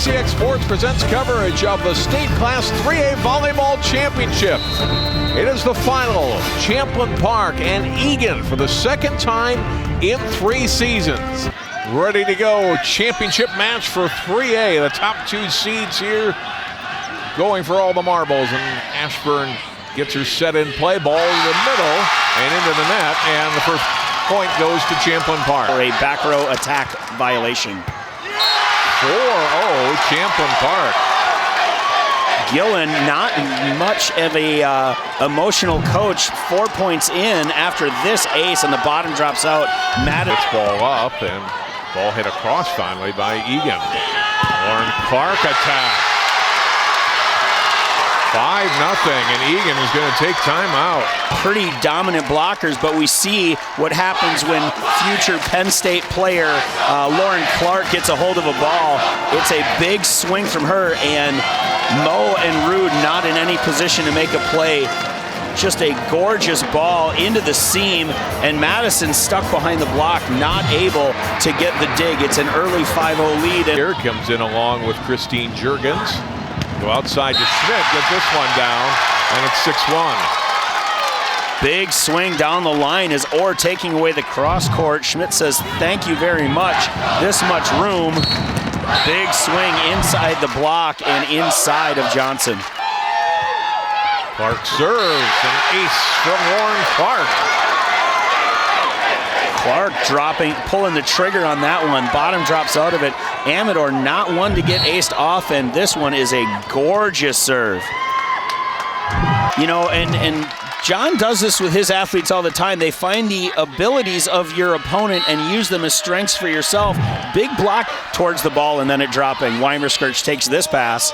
CCX Sports presents coverage of the State Class 3A Volleyball Championship. It is the final, Champlin Park and Egan for the second time in 3 seasons. Ready to go, championship match for 3A. The top 2 seeds here going for all the marbles, and Ashburn gets her set in play, ball in the middle and into the net, and the first point goes to Champlin Park. For a back row attack violation. 4-0 Champlin Park. Gillen, not much of a emotional coach. 4 points in after this ace, and the bottom drops out. It's ball up, and ball hit across finally by Egan. Lauren Clark attack. 5-0, and Egan is going to take time out. Pretty dominant blockers, but we see what happens when future Penn State player Lauren Clark gets a hold of a ball. It's a big swing from her, and Mo and Rude not in any position to make a play. Just a gorgeous ball into the seam, and Madison stuck behind the block, not able to get the dig. It's an early 5-0 lead. Here comes in along with Christine Juergens. Go outside to Schmidt, get this one down, and it's 6-1. Big swing down the line as Orr taking away the cross court. Schmidt says, thank you very much. This much room. Big swing inside the block and inside of Johnson. Clark serves, an ace from Lauren Clark. Clark dropping, pulling the trigger on that one. Bottom drops out of it. Amador not one to get aced off, and this one is a gorgeous serve. You know, and John does this with his athletes all the time. They find the abilities of your opponent and use them as strengths for yourself. Big block towards the ball and then it dropping. Weimerskirch takes this pass.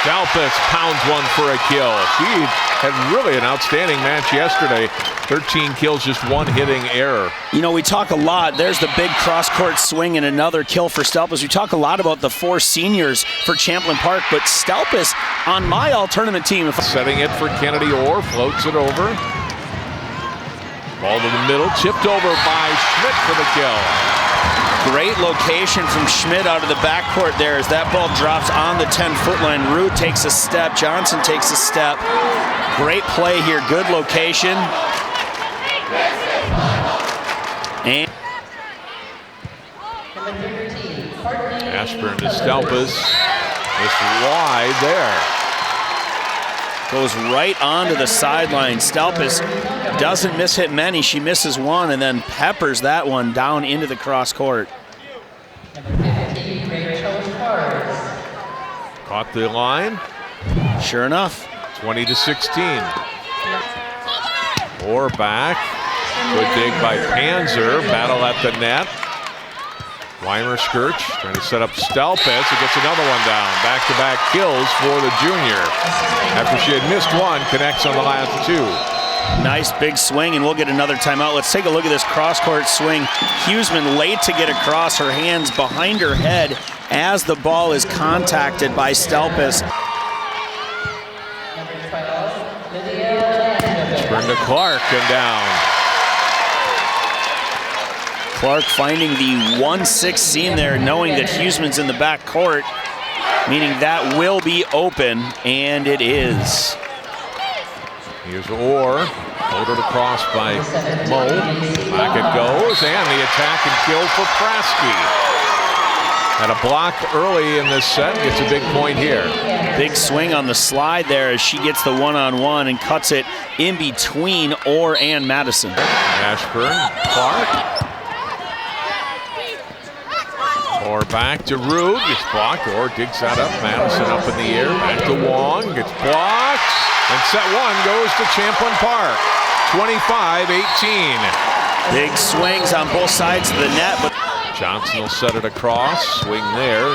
Stalpus pounds one for a kill. She had really an outstanding match yesterday. 13 kills, just 1 hitting error. You know, we talk a lot. There's the big cross-court swing and another kill for Stalpus. We talk a lot about the 4 seniors for Champlin Park, but Stalpus on my all-tournament team. Setting it for Kennedy Orr, floats it over. Ball to the middle, tipped over by Schmidt for the kill. Great location from Schmidt out of the backcourt there as that ball drops on the 10-foot line. Rude takes a step, Johnson takes a step. Great play here, good location. And Ashburn to Stalpus, just wide there. Goes right onto the sideline. Stalpus doesn't miss hit many. She misses one and then peppers that one down into the cross court. Caught the line. Sure enough. 20-16. Or back. Good dig by Panzer. Battle at the net. Weimerskirch trying to set up Stalpus. He gets another one down. Back-to-back kills for the junior. After she had missed one, connects on the last 2. Nice big swing, and we'll get another timeout. Let's take a look at this cross-court swing. Huseman late to get across, her hands behind her head as the ball is contacted by Stalpus. Spring to Clark and down. Clark finding the 1-6 seam there, knowing that Huseman's in the back court, meaning that will be open, and it is. Here's Orr, loaded across by Mo. Back it goes, and the attack and kill for Praske. Had a block early in this set, gets a big point here. Big swing on the slide there as she gets the one-on-one and cuts it in between Orr and Madison. Ashburn, Clark. Orr back to Rude, gets blocked. Orr digs that up, Madison up in the air, back to Wong, gets blocked. And set 1 goes to Champlin Park, 25-18. Big swings on both sides of the net. But Johnson will set it across, swing there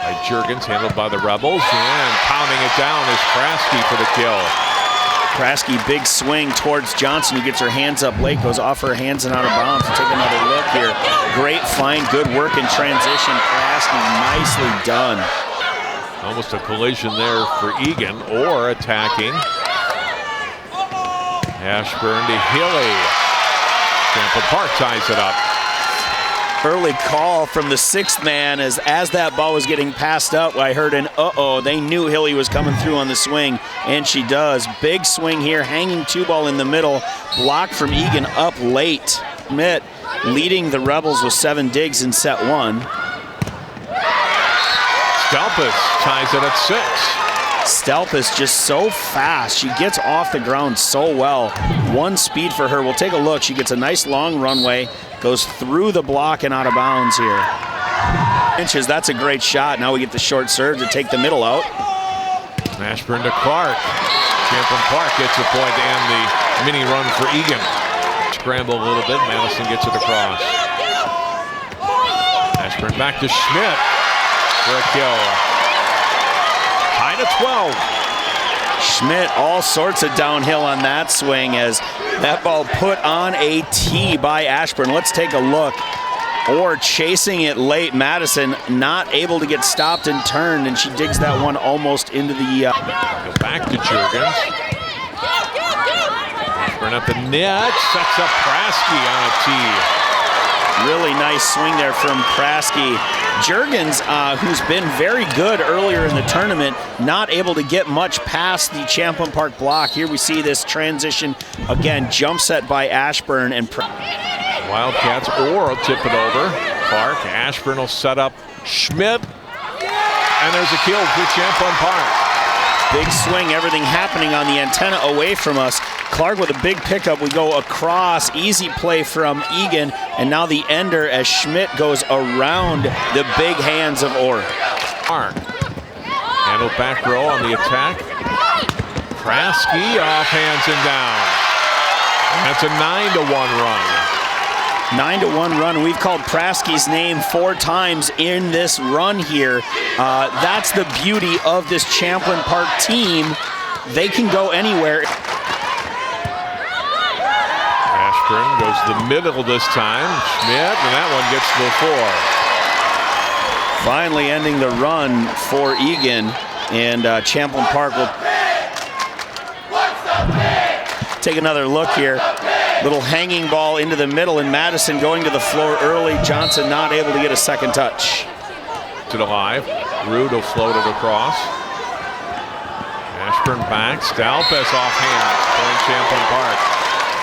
by Juergens, handled by the Rebels, and pounding it down is Praske for the kill. Praske, big swing towards Johnson, who gets her hands up late, goes off her hands and out of bounds. We'll take another look here. Great find, good work in transition. Praske, nicely done. Almost a collision there for Egan, or attacking. Ashburn to Hilly. Champlin Park ties it up. early call from the sixth man as that ball was getting passed up. I heard an uh-oh. They knew Hilly was coming through on the swing, and she does. Big swing here, hanging two ball in the middle. Block from Egan up late. Schmidt leading the Rebels with 7 digs in set 1. Stelpus ties it at 6. Stelpus just so fast. She gets off the ground so well. 1 speed for her. We'll take a look. She gets a nice long runway, goes through the block and out of bounds here. Inches, that's a great shot. Now we get the short serve to take the middle out. Ashburn to Clark. Champlin Park gets a point and the mini run for Egan. Scramble a little bit. Madison gets it across. Ashburn back to Schmidt for a kill. Tied at 12. Schmidt all sorts of downhill on that swing as that ball put on a tee by Ashburn. Let's take a look. Or chasing it late. Madison not able to get stopped and turned, and she digs that one almost into the... Go back to Juergens. Ashburn at the net. Sets up Praske on a tee. Really nice swing there from Praske. Juergens, who's been very good earlier in the tournament, not able to get much past the Champlin Park block. Here we see this transition again, jump set by Ashburn and Wildcats or will tip it over. Clark, Ashburn will set up Schmidt, and there's a kill for Champlin Park. Big swing, everything happening on the antenna away from us. Clark with a big pickup. We go across, easy play from Egan, and now the ender as Schmidt goes around the big hands of Orr. Clark, handle back row on the attack. Praske off hands and down. That's a 9-1 run. 9-1 run. We've called Praske's name 4 times in this run here. That's the beauty of this Champlin Park team. They can go anywhere. Ashburn goes to the middle this time. Schmidt, and that one gets to the 4. Finally ending the run for Egan, and Champlin Park will take another look here. Little hanging ball into the middle, and Madison going to the floor early. Johnson not able to get a second touch. To the live. Rude will float it across. Ashburn back. Stelpus off hands. Point Champlin Park.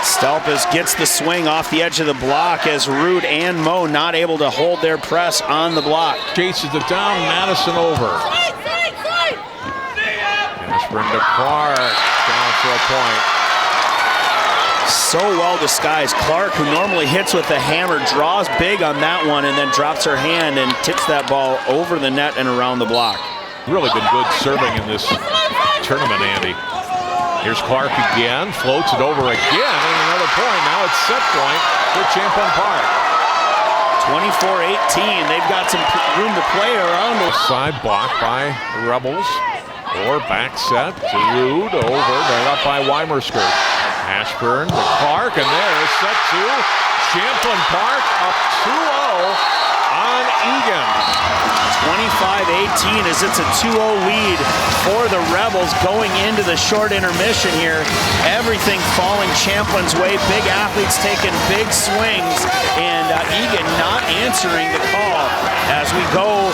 Stelpus gets the swing off the edge of the block as Rude and Moe not able to hold their press on the block. Chases it down. Madison over. Ashburn to Clark. Down for a point. So well disguised. Clark, who normally hits with the hammer, draws big on that one and then drops her hand and tips that ball over the net and around the block. Really been good serving in this tournament, Andy. Here's Clark again, floats it over again, and another point. Now it's set point for Champlin Park. 24-18. They've got some room to play around. Side block by the Rebels. Or back set to Rude, over, right up by Weimerskirt. Ashburn to Clark, and there's set 2. Champlin Park up 2-0 on Egan. 25-18 as it's a 2-0 lead for the Rebels going into the short intermission here. Everything falling Champlin's way. Big athletes taking big swings, and Egan not answering the call as we go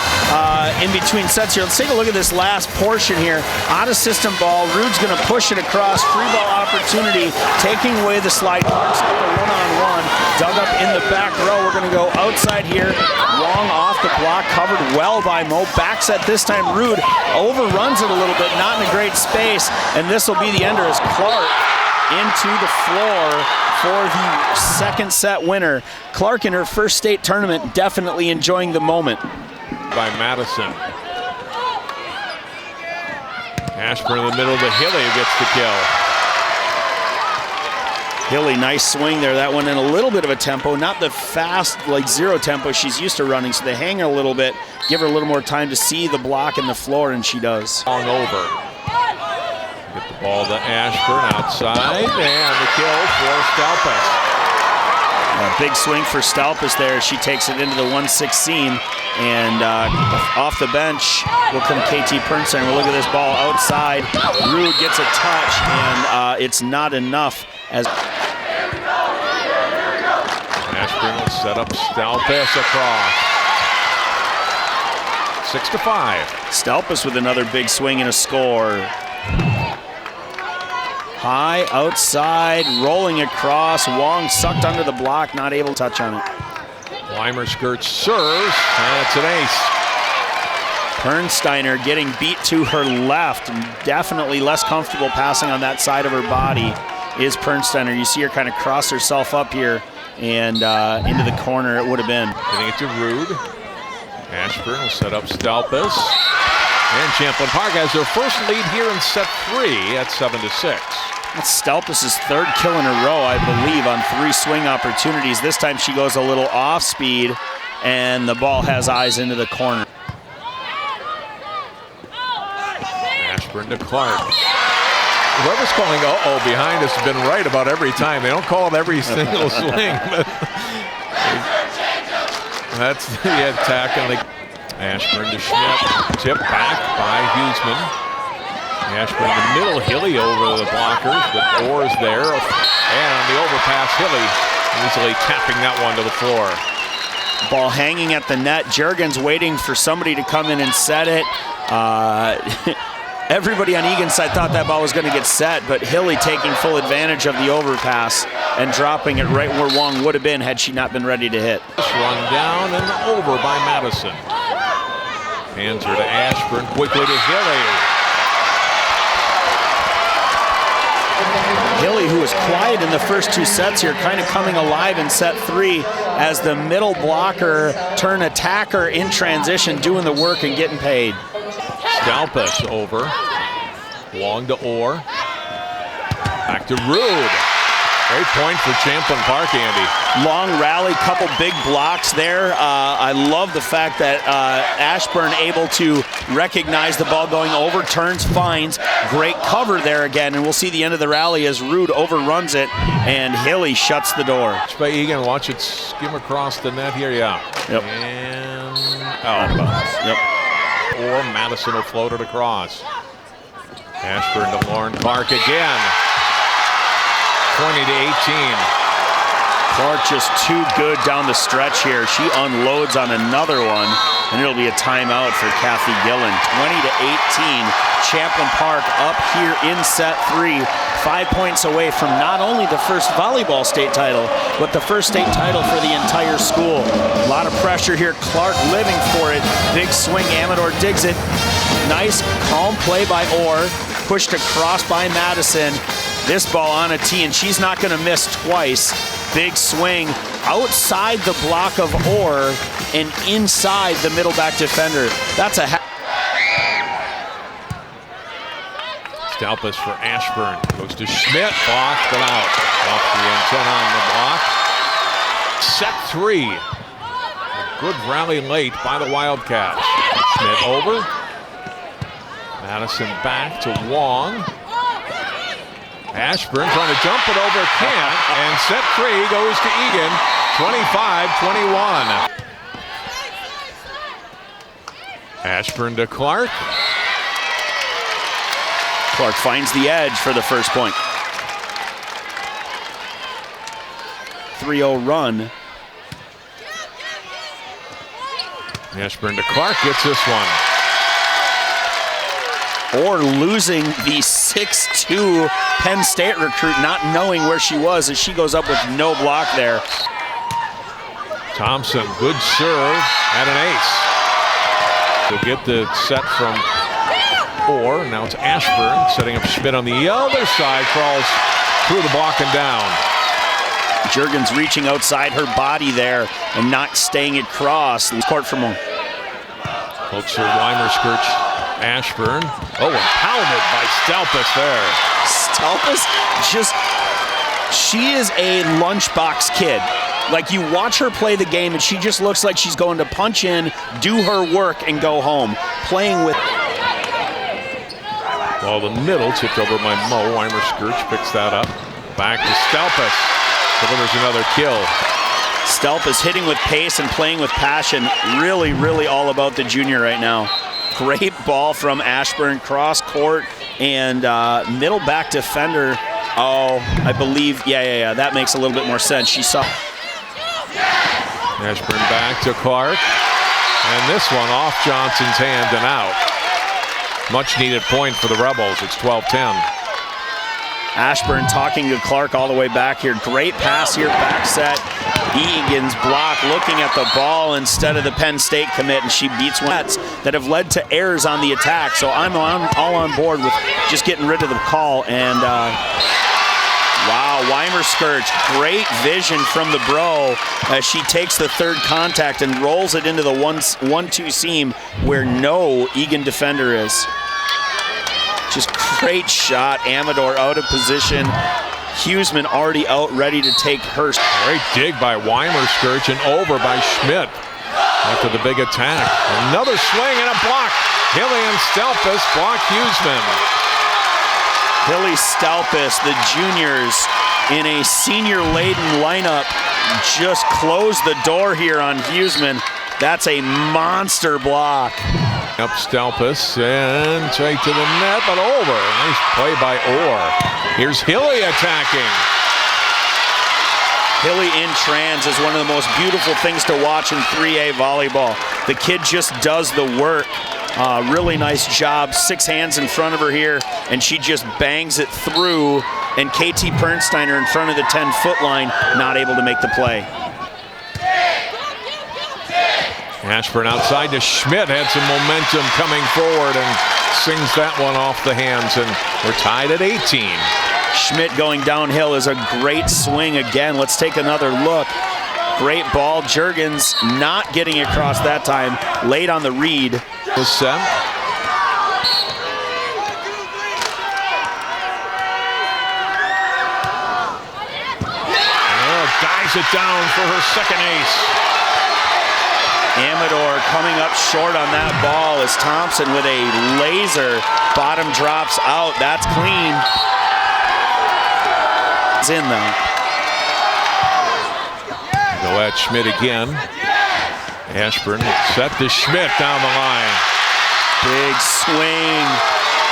in between sets here. Let's take a look at this last portion here. Out of system ball. Rude's going to push it across. Free ball opportunity, taking away the slide. Clark's got the one-on-one. Dug up in the back row. We're going to go outside here. Long off the block, covered well by Moe. Back set this time. Rude overruns it a little bit, not in a great space, and this will be the ender as Clark into the floor for the second set winner. Clark in her first state tournament, definitely enjoying the moment. By Madison. Ashburn in the middle to Hilly who gets the kill. Hilly, nice swing there. That one in a little bit of a tempo, not the fast, like 0 tempo she's used to running, so they hang her a little bit, give her a little more time to see the block and the floor, and she does. Long over. Get the ball to Ashburn outside, and the kill for Stelpus. A big swing for Stelpus there. She takes it into the 1-6 seam, and off the bench will come KT Pernstein. We'll look at this ball outside. Rude gets a touch, and it's not enough as Ashburn will set up Stelpus across. 6-5. Stelpus with another big swing and a score. High outside, rolling across. Wong sucked under the block, not able to touch on it. Weimerskirch serves, and it's an ace. Pernsteiner getting beat to her left. Definitely less comfortable passing on that side of her body is Pernsteiner. You see her kind of cross herself up here and into the corner it would have been. Getting it to Rude. Ashburn will set up Stelpus. And Champlin Park has their first lead here in set 3 at 7-6. That's Stelpus' third kill in a row, I believe, on 3 swing opportunities. This time she goes a little off speed, and the ball has eyes into the corner. Ashburn to Clark. Whoever's calling uh-oh behind us has been right about every time. They don't call it every single swing. But that's the attack on the Ashburn to Schmidt. Tip back by Huseman. Ashburn in the middle, Hilly over the blockers, but Orr's there. And on the overpass, Hilly easily tapping that one to the floor. Ball hanging at the net. Juergens waiting for somebody to come in and set it. Everybody on Egan's side thought that ball was going to get set, but Hilly taking full advantage of the overpass and dropping it right where Wong would have been had she not been ready to hit. Run down and over by Madison. Hands her to Ashburn, quickly to Hilly. Hilly, who was quiet in the first 2 sets here, kind of coming alive in set 3 as the middle blocker turn attacker in transition, doing the work and getting paid. Stelpus over. Wong to Orr. Back to Rude. Great point for Champlin Park, Andy. Long rally, couple big blocks there. I love the fact that Ashburn able to recognize the ball going over, turns, finds. Great cover there again, and we'll see the end of the rally as Rude overruns it, and Hilly shuts the door. Watch by Egan, watch it skim across the net here, yeah. Yep. And out of bounds. Yep. Or Madison will float it across. Ashburn to Lauren Clark again. 20-18. Clark just too good down the stretch here. She unloads on another one, and it'll be a timeout for Kathy Gillen. 20-18. Champlin Park up here in set 3. 5 points away from not only the first volleyball state title, but the first state title for the entire school. A lot of pressure here. Clark living for it. Big swing. Amador digs it. Nice, calm play by Orr. Pushed across by Madison. This ball on a tee, and she's not going to miss twice. Big swing outside the block of Orr and inside the middle back defender. That's a Stelpus for Ashburn. Goes to Schmidt. Blocked and out. Off the antenna on the block. Set 3. A good rally late by the Wildcats. Schmidt over. Madison back to Wong. Ashburn trying to jump it over, can't. And set 3 goes to Egan. 25-21. Ashburn to Clark. Clark finds the edge for the first point. 3-0 run. Ashburn to Clark gets this one. Or losing the 6'2" Penn State recruit, not knowing where she was as she goes up with no block there. Thompson, good serve, and an ace. They'll get the set from Orr. Now it's Ashburn setting up Schmidt on the other side, crawls through the block and down. Juergens reaching outside her body there and not staying it cross. Court from home. Holzer, Weimerskirch, Ashburn. Oh, and pounded by Stelpus there. Stelpus she is a lunchbox kid. Like, you watch her play the game and she just looks like she's going to punch in, do her work, and go home. Playing with... Ball in the middle, tipped over by Mo. Weimerskirch picks that up. Back to Stelpus. Delivers another kill. Stelpus hitting with pace and playing with passion. Really, really all about the junior right now. Great ball from Ashburn, cross court, and middle back defender. Oh, I believe, yeah, that makes a little bit more sense. She saw. Ashburn back to Clark. And this one off Johnson's hand and out. Much needed point for the Rebels. It's 12-10. Ashburn talking to Clark all the way back here. Great pass here, back set. Egan's block, looking at the ball instead of the Penn State commit, and she beats one that have led to errors on the attack. So I'm all on board with just getting rid of the call. And wow, Weimer-Skirch, great vision from the bro as she takes the third contact and rolls it into the 1-2 seam where no Egan defender is. Just great shot. Amador out of position. Huseman already out, ready to take her. Great dig by Weimer-Skirch and over by Schmidt after the big attack. Another swing and a block. Hilly and Stelpus block Huseman. Hilly Stelpus, the juniors in a senior-laden lineup, just closed the door here on Huseman. That's a monster block. Up Stelpus and tight to the net, but over. Nice play by Orr. Here's Hilly attacking. Hilly in trans is one of the most beautiful things to watch in 3A volleyball. The kid just does the work. Really nice job. 6 hands in front of her here, and she just bangs it through. And KT Pernsteiner in front of the 10-foot line, not able to make the play. Ashburn outside to Schmidt, had some momentum coming forward and sings that one off the hands, and we're tied at 18. Schmidt going downhill is a great swing again. Let's take another look. Great ball. Juergens not getting across that time. Late on the read. Was set. Dives it down for her second ace. Amador coming up short on that ball as Thompson with a laser. Bottom drops out. That's clean. It's in though. Go at Schmidt again. Ashburn set to Schmidt down the line. Big swing.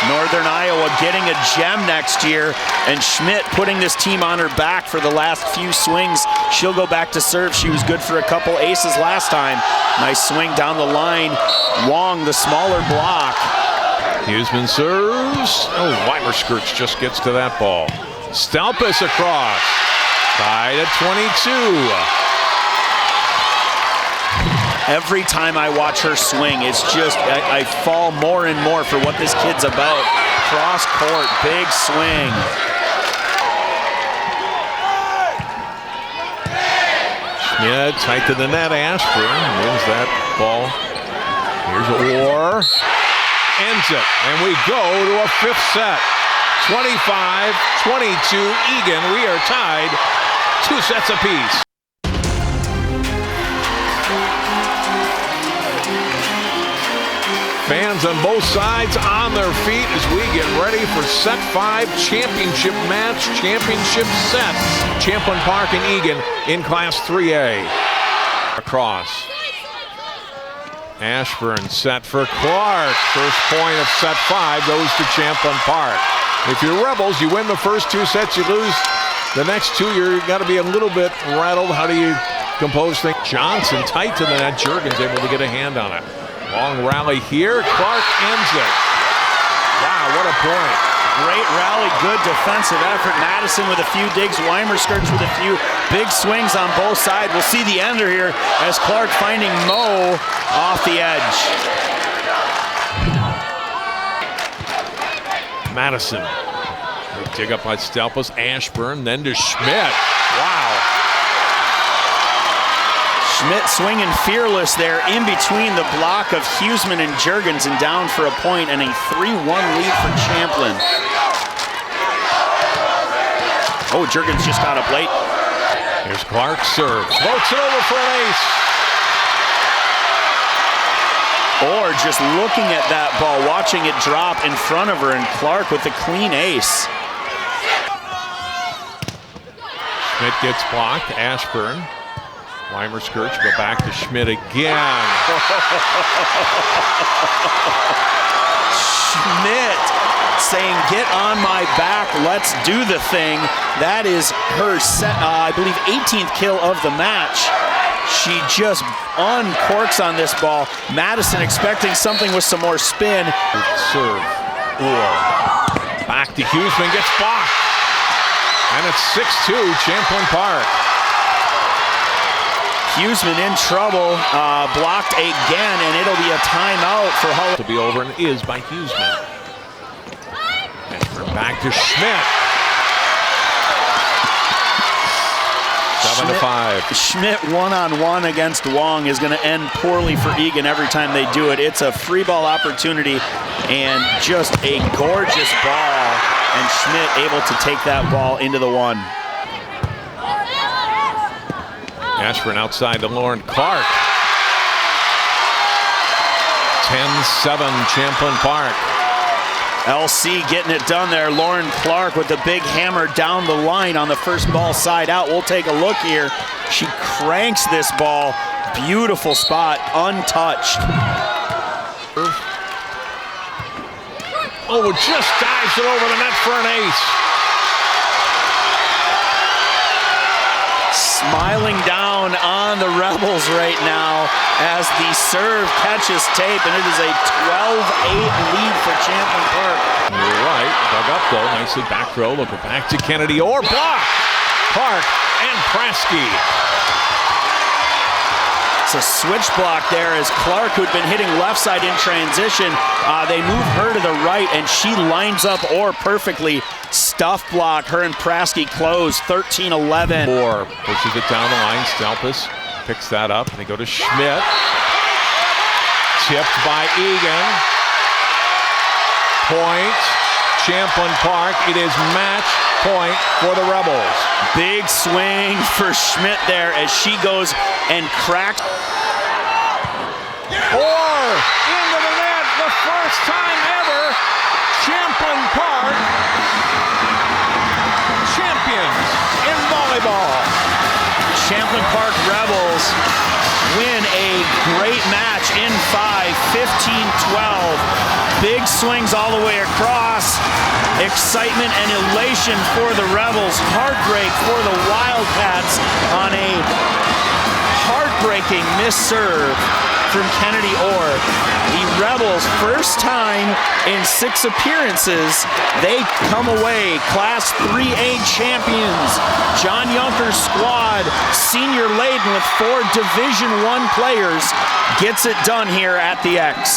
Northern Iowa getting a gem next year, and Schmidt putting this team on her back for the last few swings. She'll go back to serve. She was good for a couple aces last time. Nice swing down the line. Wong, the smaller block. Huseman serves. Oh, Weimer-Skirch just gets to that ball. Stelpus across. Tied at 22. Every time I watch her swing, it's just, I fall more and more for what this kid's about. Cross court, big swing. Schmidt tight to the net. Ashburn wins that ball. Here's Orr. Ends it. And we go to a 5th set. 25-22 Egan. We are tied 2 sets apiece. Fans on both sides on their feet as we get ready for set 5 championship match, championship set. Champlin Park and Egan in Class 3A. Across. Ashburn set for Clark. First point of set 5 goes to Champlin Park. If you're Rebels, you win the first 2 sets, you lose the next 2. You've got to be a little bit rattled. How do you compose things? Johnson tight to the net. Juergens able to get a hand on it. Long rally here. Clark ends it. Wow, what a point. Great rally, good defensive effort. Madison with a few digs. Weimer-Skirch with a few big swings on both sides. We'll see the ender here as Clark finding Mo off the edge. Madison. Dig up by Stelpus. Ashburn, then to Schmidt. Wow. Schmidt swinging fearless there in between the block of Huseman and Juergens and down for a point and a 3-1 lead for Champlin. Oh, Juergens just got up late. Here's Clark serve. Floats it over for an ace. Or just looking at that ball, watching it drop in front of her, and Clark with the clean ace. Schmidt gets blocked. Ashburn. Weimer-Skirch go back to Schmidt again. Schmidt saying, get on my back, let's do the thing. That is her, I believe, 18th kill of the match. She just uncorks on this ball. Madison expecting something with some more spin. Serve. Or back to Huseman, gets blocked. And it's 6-2, Champlin Park. Huseman in trouble, blocked again, and it'll be a timeout for Hull. To be over and is by Huseman. And back to Schmidt. 7-5. Schmidt one-on-one against Wong is going to end poorly for Egan every time they do it. It's a free ball opportunity and just a gorgeous ball. And Schmidt able to take that ball into the one. Ashburn outside to Lauren Clark. 10-7 Champlin Park. LC getting it done there. Lauren Clark with the big hammer down the line on the first ball side out. We'll take a look here. She cranks this ball. Beautiful spot, untouched. Oh, just dives it over the net for an ace. Smiling down on the Rebels right now as the serve catches tape, and it is a 12-8 lead for Champlin Park. You're right, dug up though, nicely back row, look back to Kennedy, or block! Park and Prasky. It's a switch block there as Clark, who'd been hitting left side in transition, they move her to the right, and she lines up Orr perfectly. Stuff block, her and Prasky close, 13-11. Orr pushes it down the line, Stelpus picks that up, and they go to Schmidt. Tipped by Egan. Point, Champlin Park, it is match point for the Rebels. Big swing for Schmidt there as she goes and cracks. Orr into the net, the first time ever. Champlin Park champions in volleyball. Champlin Park Rebels win a great match in 5, 15-12. Big swings all the way across. Excitement and elation for the Rebels. Heartbreak for the Wildcats on a heartbreaking misserve from Kennedy Orr. The Rebels, first time in 6 appearances, they come away Class 3A champions. John Yunker's squad, senior laden with 4 Division I players, gets it done here at the X.